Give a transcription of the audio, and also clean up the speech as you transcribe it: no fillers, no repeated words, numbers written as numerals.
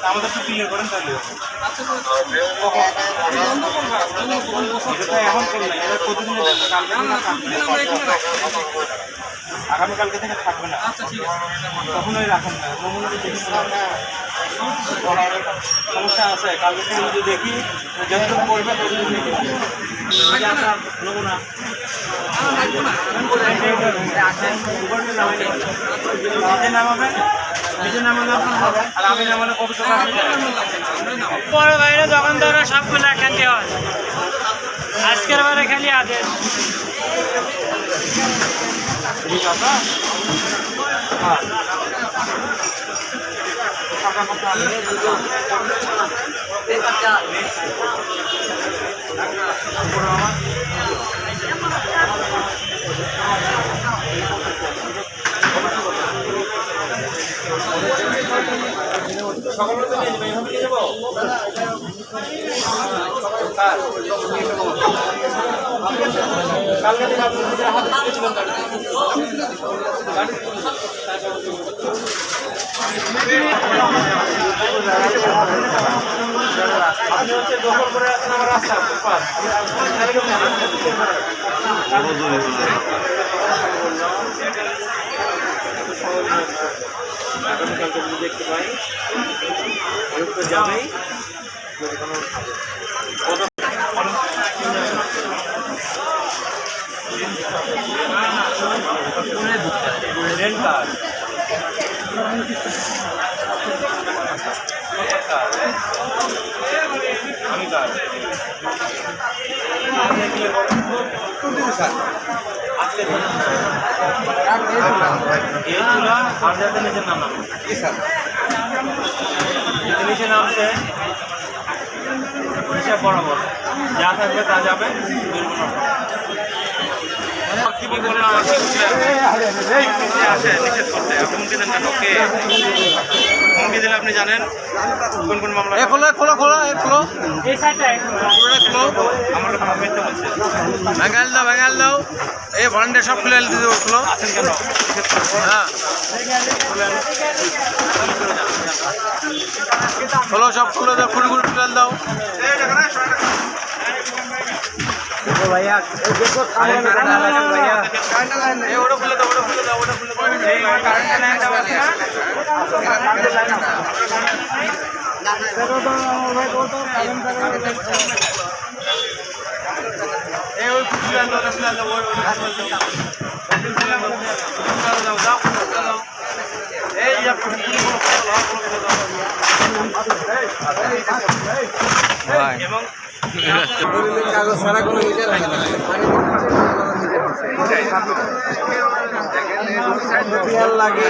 আমাদের তো ক্লিয়ার করেন তাহলে এখন করলেন প্রতিদিন আগামীকালকে থেকে থাকবে না কখনোই রাখেন না নমুনাটি দেখি সমস্যা আছে কালকে থেকে যদি দেখি যতটুকু করবে নমুনা নিজে নামালে আর আমি নামালে কত টাকা বড় ভাইরা দোকানদাররা সবগুলো খেলতে হয় আজকের বারে খালি আদেশ ঠিক আছে হ্যাঁ সকালে তো নিয়ে যাবো এইভাবে নিয়ে যাবো কালকে দিন আপনি নিজের হাতে দিয়েছিলেন আপনি হচ্ছে দখল করে আছেন আমার রাস্তা আগামীকালকে যদি দেখতে পাই তো যাবেই আমি কাজ নিচে নাম নিচে নামছে হিসাব বরাবর যা থাকবে তা যাবে আপনি জানেন কোন কোন মামলা বেঙ্গাল দাও এই ভলান্টিয়ার সব খুলে দিতে খুলো আছেন কেন হ্যাঁ খোলো সব খুলে দাও খুলে খুলে দাও ভাইয়া ওটা খুলে দাও ওটা খুলে দাও ওটা খুলে এবং কাগজ ছাড়া কোনো নিজে লাগে